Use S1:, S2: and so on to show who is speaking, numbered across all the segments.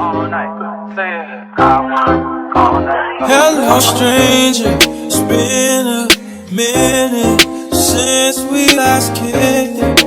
S1: all night. Say it, I want all night.
S2: Hello, stranger. It's been a minute since we last kicked it.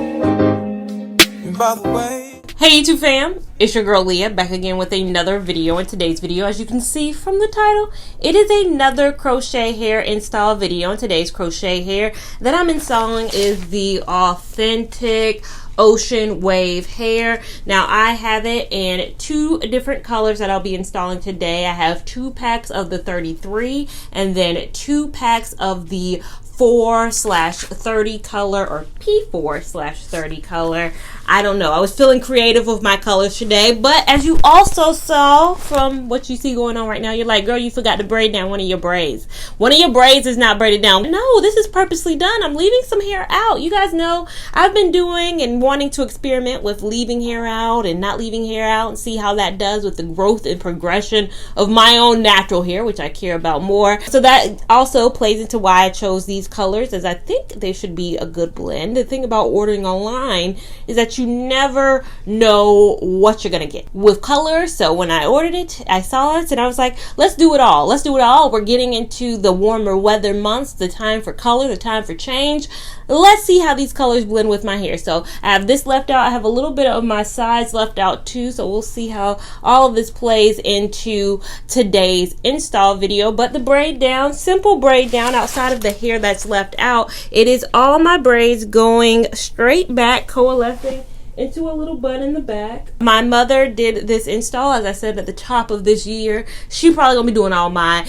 S2: And by the way,
S3: hey YouTube fam, it's your girl Leah back again with another video. In today's video, as you can see from the title, it is another crochet hair install video. And today's crochet hair that I'm installing is the authentic ocean wave hair. Now I have it in two different colors that I'll be installing today. I have 2 packs of the 33 and then 2 packs of the 4/30 color, or P4/30 color. I don't know. I was feeling creative with my colors today, but as you also saw from what you see going on right now, you're like, girl, you forgot to braid down one of your braids. One of your braids is not braided down. No, this is purposely done. I'm leaving some hair out. You guys know I've been doing and wanting to experiment with leaving hair out and not leaving hair out and see how that does with the growth and progression of my own natural hair, which I care about more. So that also plays into why I chose these colors, as I think they should be a good blend. The thing about ordering online is that you never know what you're gonna get with colors. So when I ordered it, I saw it and I was like, let's do it all. Let's do it all. We're getting into the warmer weather months, the time for color, the time for change. Let's see how these colors blend with my hair. So I have this left out. I have a little bit of my sides left out too. So we'll see how all of this plays into today's install video. But the braid down, simple braid down outside of the hair that's left out, it is all my braids going straight back, coalescing into a little bun in the back. My mother did this install, as I said, at the top of this year. She probably gonna be doing all my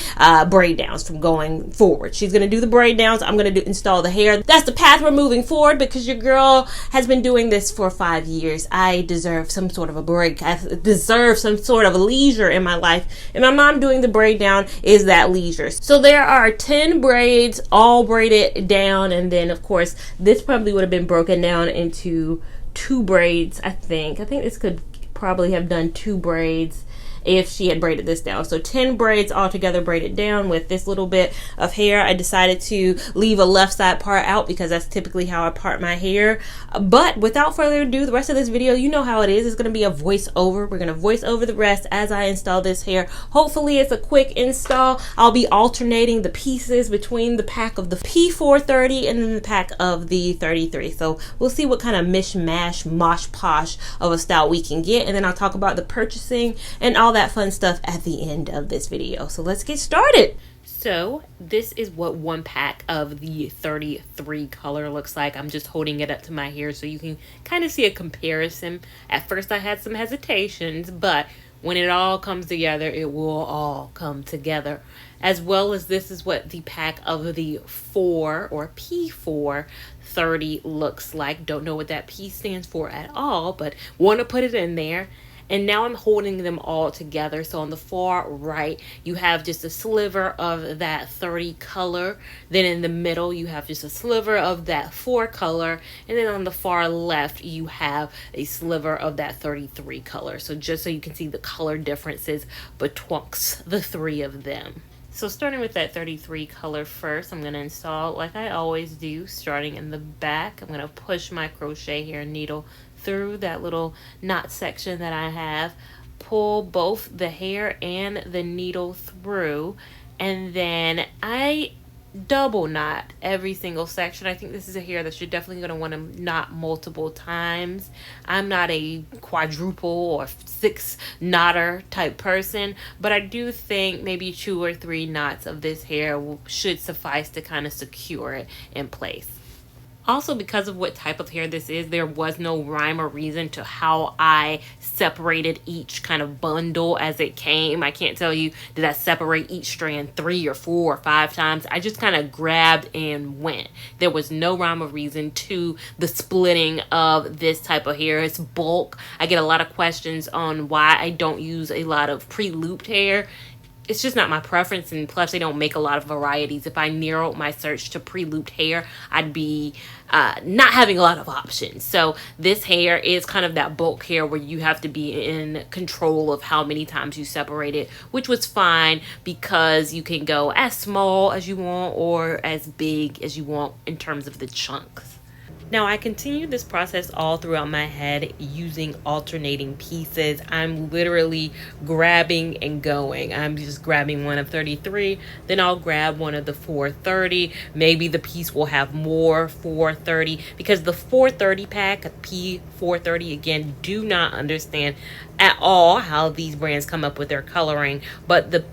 S3: braid downs from going forward. She's gonna do the braid downs. I'm gonna install the hair. That's the path we're moving forward, because your girl has been doing this for 5 years. I deserve some sort of a break. I deserve some sort of a leisure in my life, and my mom doing the braid down is that leisure. So there are 10 braids all braided down, and then of course this probably would have been broken down into 2 braids. I think this could probably have done 2 braids if she had braided this down. So 10 braids all together braided down with this little bit of hair. I decided to leave a left side part out because that's typically how I part my hair. But without further ado, the rest of this video, you know how it is. It's going to be a voiceover. We're going to voice over the rest as I install this hair. Hopefully it's a quick install. I'll be alternating the pieces between the pack of the P430 and then the pack of the 33. So we'll see what kind of mishmash, mosh posh of a style we can get. And then I'll talk about the purchasing and all that fun stuff at the end of this video. So let's get started. So this is what 1 pack of the 33 color looks like. I'm just holding it up to my hair so you can kind of see a comparison. At first I had some hesitations, but when it all comes together, it will all come together. As well as this is what the pack of the 4 or P430 looks like. Don't know what that P stands for at all, but want to put it in there. And now I'm holding them all together. So on the far right, you have just a sliver of that 30 color. Then in the middle, you have just a sliver of that 4 color. And then on the far left, you have a sliver of that 33 color. So just so you can see the color differences betwixt the 3 of them. So starting with that 33 color first, I'm going to install like I always do, starting in the back. I'm going to push my crochet hair needle through that little knot section that I have, pull both the hair and the needle through, and then I double knot every single section. I think this is a hair that you're definitely going to want to knot multiple times. I'm not a quadruple or 6 knotter type person, but I do think maybe 2 or 3 knots of this hair should suffice to kind of secure it in place. Also, because of what type of hair this is, there was no rhyme or reason to how I separated each kind of bundle as it came. I can't tell you, did I separate each strand 3 or 4 or 5 times? I just kind of grabbed and went. There was no rhyme or reason to the splitting of this type of hair. It's bulk. I get a lot of questions on why I don't use a lot of pre-looped hair. It's just not my preference, and plus they don't make a lot of varieties. If I narrowed my search to pre-looped hair, I'd be not having a lot of options. So this hair is kind of that bulk hair where you have to be in control of how many times you separate it, which was fine because you can go as small as you want or as big as you want in terms of the chunks. Now I continue this process all throughout my head using alternating pieces. I'm literally grabbing and going. I'm just grabbing one of 33, then I'll grab one of the 430. Maybe the piece will have more 430 because the 430 pack, P430, again, do not understand at all how these brands come up with their coloring, but the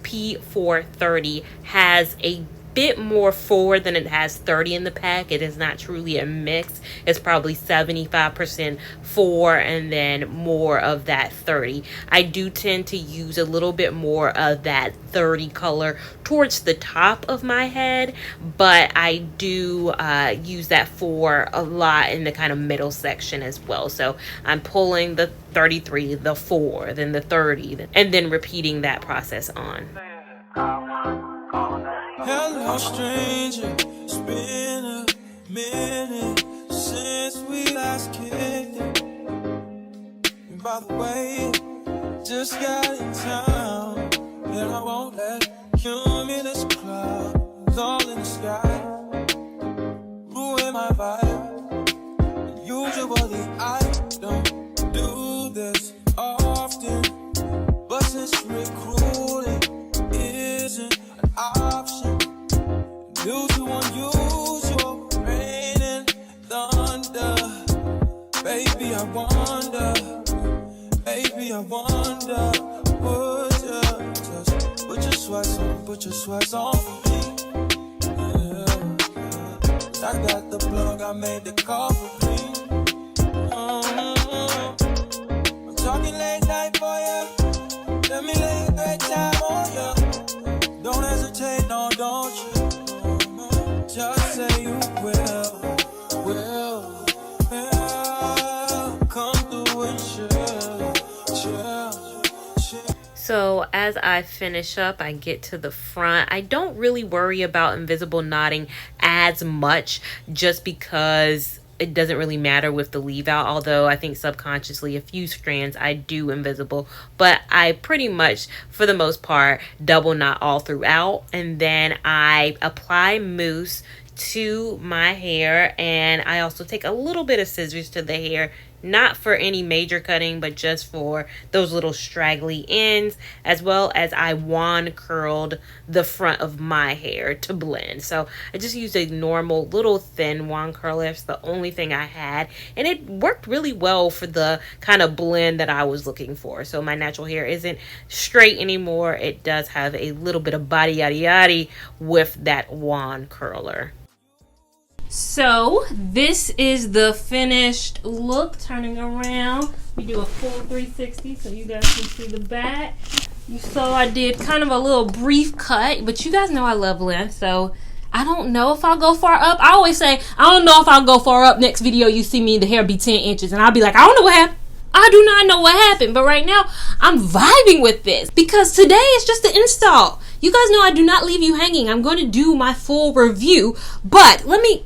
S3: P430 has a bit more 4 than it has 30 in the pack. It is not truly a mix. It's probably 75% 4 and then more of that 30. I do tend to use a little bit more of that 30 color towards the top of my head, but I do use that 4 a lot in the kind of middle section as well. So I'm pulling the 33, the 4, then the 30, and then repeating that process on.
S2: Hello, stranger. It's been a minute since we last kicked it. And by the way, just got in town, and I won't let cumulus clouds all in the sky ruin my vibe. And usually I don't do this often, but since recruiting isn't an option due to unusual rain and thunder, baby, I wonder, would you just put your sweats on for me? Yeah. I got the plug, I made the call for me. I'm talking late night for you. Let me lay a great time on you. Don't hesitate, no, don't you? Just say you will. Come through and chill.
S3: So as I finish up, I get to the front. I don't really worry about invisible knotting as much just because it doesn't really matter with the leave out, although I think subconsciously a few strands I do invisible, but I pretty much for the most part double knot all throughout, and then I apply mousse to my hair, and I also take a little bit of scissors to the hair, not for any major cutting, but just for those little straggly ends, as well as I wand curled the front of my hair to blend. So I just used a normal little thin wand curler. It's the only thing I had, and it worked really well for the kind of blend that I was looking for. So my natural hair isn't straight anymore. It does have a little bit of body yaddy yaddy with that wand curler. So this is the finished look. Turning around, we do a full 360 so you guys can see the back. You saw I did kind of a little brief cut, but you guys know I love length, so I don't know if I'll go far up. I always say I don't know if I'll go far up. Next video you see me, the hair be 10 inches, and I'll be like, I don't know what happened. I do not know what happened, but right now I'm vibing with this because today is just the install. You guys know I do not leave you hanging. I'm going to do my full review, but let me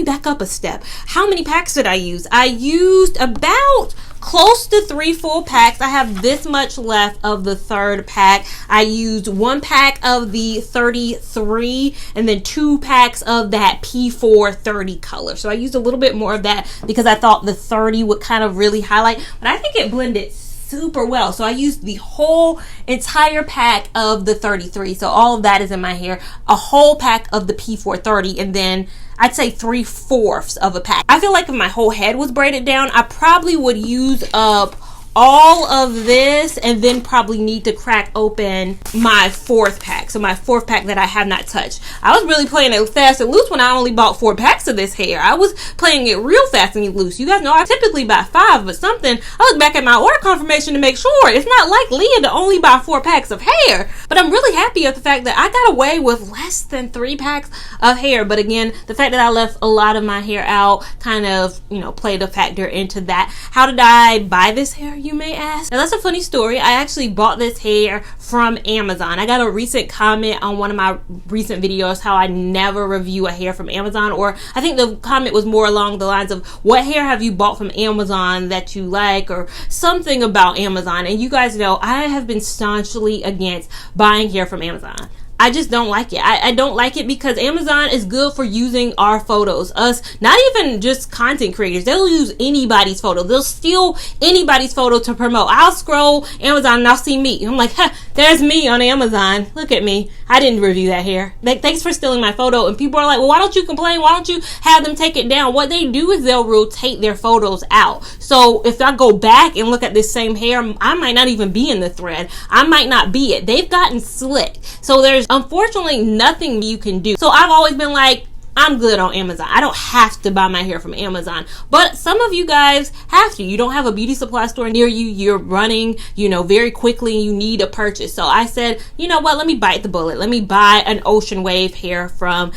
S3: back up a step. How many packs did I use? I used about close to 3 full packs. I have this much left of the third pack. I used 1 pack of the 33 and then 2 packs of that P430 color. So I used a little bit more of that because I thought the 30 would kind of really highlight, but I think it blended super well. So I used the whole entire pack of the 33. So all of that is in my hair. A whole pack of the P430 and then I'd say 3/4 of a pack. I feel like if my whole head was braided down, I probably would use up all of this and then probably need to crack open my 4th pack. So my 4th pack that I have not touched. I was really playing it fast and loose when I only bought 4 packs of this hair. I was playing it real fast and loose. You guys know I typically buy 5, but something, I look back at my order confirmation to make sure it's not like Leah to only buy 4 packs of hair. But I'm really happy at the fact that I got away with less than 3 packs of hair. But again, the fact that I left a lot of my hair out kind of, played a factor into that. How did I buy this hair, you may ask? Now that's a funny story. I actually bought this hair from Amazon. I got a recent comment on one of my recent videos how I never review a hair from Amazon, or I think the comment was more along the lines of what hair have you bought from Amazon that you like, or something about Amazon. And you guys know I have been staunchly against buying hair from Amazon. I just don't like it. I don't like it because Amazon is good for using our photos. Us, not even just content creators. They'll use anybody's photo. They'll steal anybody's photo to promote. I'll scroll Amazon and I'll see me. I'm like, there's me on Amazon. Look at me. I didn't review that hair. Like, thanks for stealing my photo. And people are like, well, why don't you complain? Why don't you have them take it down? What they do is they'll rotate their photos out. So if I go back and look at this same hair, I might not even be in the thread. I might not be it. They've gotten slick. So there's unfortunately nothing you can do. So I've always been like, I'm good on Amazon. I don't have to buy my hair from Amazon. But some of you guys have to. You don't have a beauty supply store near you. You're running, very quickly and you need a purchase. So I said, you know what? Let me bite the bullet. Let me buy an Ocean Wave hair from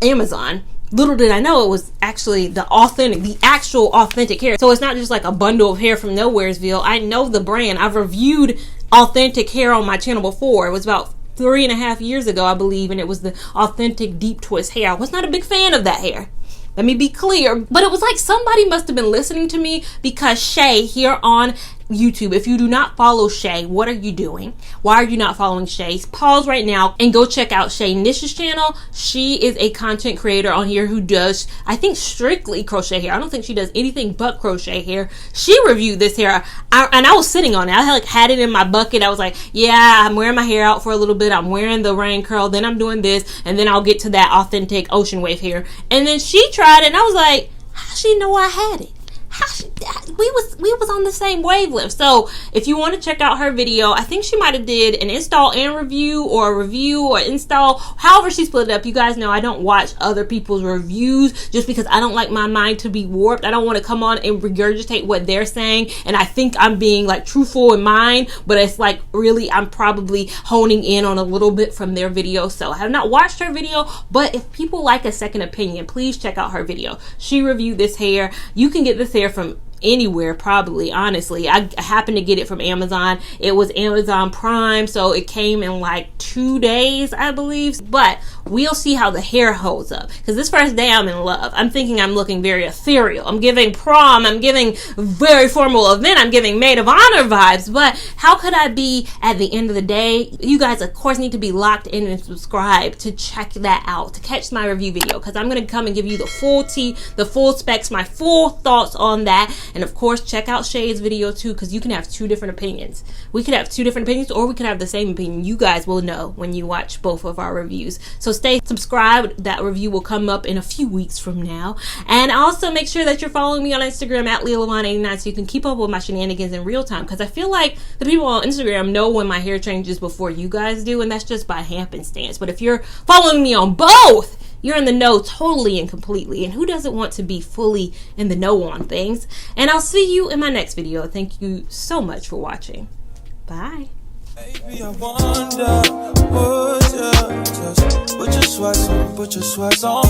S3: Amazon. Little did I know it was actually the actual authentic hair. So it's not just like a bundle of hair from Nowheresville. I know the brand. I've reviewed authentic hair on my channel before. It was about 3.5 years ago, I believe, and it was the authentic deep twist hair. I was not a big fan of that hair. Let me be clear. But it was like somebody must have been listening to me, because Shay here on YouTube, if you do not follow Shay, what are you doing? Why are you not following Shay? Pause right now and go check out Shay Nish's channel. She is a content creator on here who does, I think, strictly crochet hair. I don't think she does anything but crochet hair. She reviewed this hair, and I was sitting on it. I had it in my bucket. I was like, yeah, I'm wearing my hair out for a little bit. I'm wearing the rain curl. Then I'm doing this, and then I'll get to that authentic Ocean Wave hair. And then she tried it, and I was like, how does she know I had it? We was on the same wavelength. So if you want to check out her video, I think she might have did an install and review, or a review or install, however she split it up. You guys know I don't watch other people's reviews just because I don't like my mind to be warped. I don't want to come on and regurgitate what they're saying and I think I'm being like truthful in mine, but it's like really I'm probably honing in on a little bit from their video. So I have not watched her video, but if people like a second opinion, please check out her video. She reviewed this hair. You can get this hair from anywhere, probably, honestly. I happened to get it from Amazon. It was Amazon Prime, so it came in like 2 days, I believe. But we'll see how the hair holds up, because this first day I'm in love. I'm thinking I'm looking very ethereal. I'm giving prom, I'm giving very formal event, I'm giving maid of honor vibes. But how could I be at the end of the day? You guys of course need to be locked in and subscribed to check that out, to catch my review video, because I'm going to come and give you the full tea, the full specs, my full thoughts on that. And of course, check out Shay's video too, because you can have 2 different opinions. We could have 2 different opinions, or we could have the same opinion. You guys will know when you watch both of our reviews. So stay subscribed. That review will come up in a few weeks from now. And also make sure that you're following me on Instagram at Lia Lavon 89, so you can keep up with my shenanigans in real time, because I feel like the people on Instagram know when my hair changes before you guys do, and that's just by happenstance. But if you're following me on both, you're in the know totally and completely. And who doesn't want to be fully in the know on things? And I'll see you in my next video. Thank you so much for watching. Bye.
S2: Baby, I wonder, would you just put your sweats on,